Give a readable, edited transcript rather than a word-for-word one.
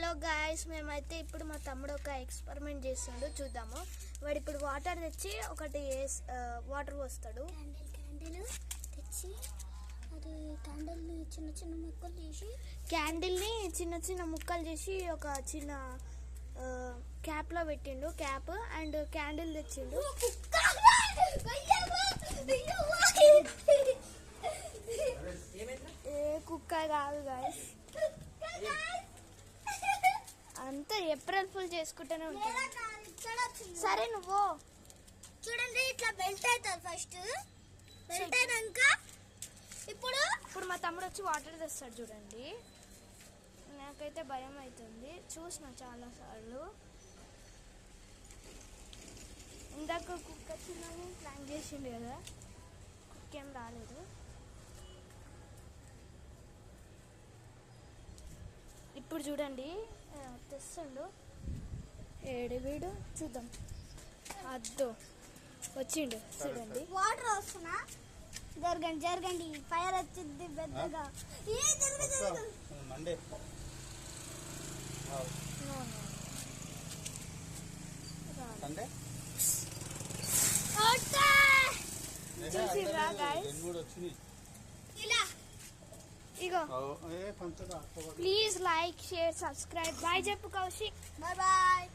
Hello guys, మేమైతే ఇప్పుడు మా తమ్ముడు ఒక ఎక్స్పెరిమెంట్ చేస్తుండు, చూద్దాము. వాడు ఇప్పుడు వాటర్ తెచ్చి ఒకటి వాటర్ పోస్తాడు. క్యాండిల్ తెచ్చి అది క్యాండిల్ని చిన్న చిన్న ముక్కలు చేసి ఒక చిన్న క్యాప్లో పెట్టిండు. క్యాప్ అండ్ క్యాండిల్ తెచ్చిండు. కుక్క కాదు గాయస్, అంతా ఏప్రిల్ ఫుల్ చేసుకుంటూనే ఉంటుంది. సరే నువ్వు చూడండి, ఇట్లా బెల్ట్ అవుతుంది. ఫస్ట్ బెల్ట్ అయినాక ఇప్పుడు మా తమ్ముడు వచ్చి వాటర్ తెస్తాడు. చూడండి, నాకైతే భయం అవుతుంది, చూసిన చాలా సార్లు. ఇందాక కుక్క చిన్నది ప్లాన్ చేసిండు కదా, కుక్క ఏం రాలేదు. ఇప్పుడు చూడండి తెస్తుండు. ఏడు వీడు చూద్దాం. అద్దు వచ్చిండు చూడండి. వాటర్ వస్తున్నా, జరగండి ఫైర్ వచ్చింది పెద్దగా. చూసిరా గైస్, ఇగో please like share subscribe. Bye చెప్పు కౌశిక్. బాయ్.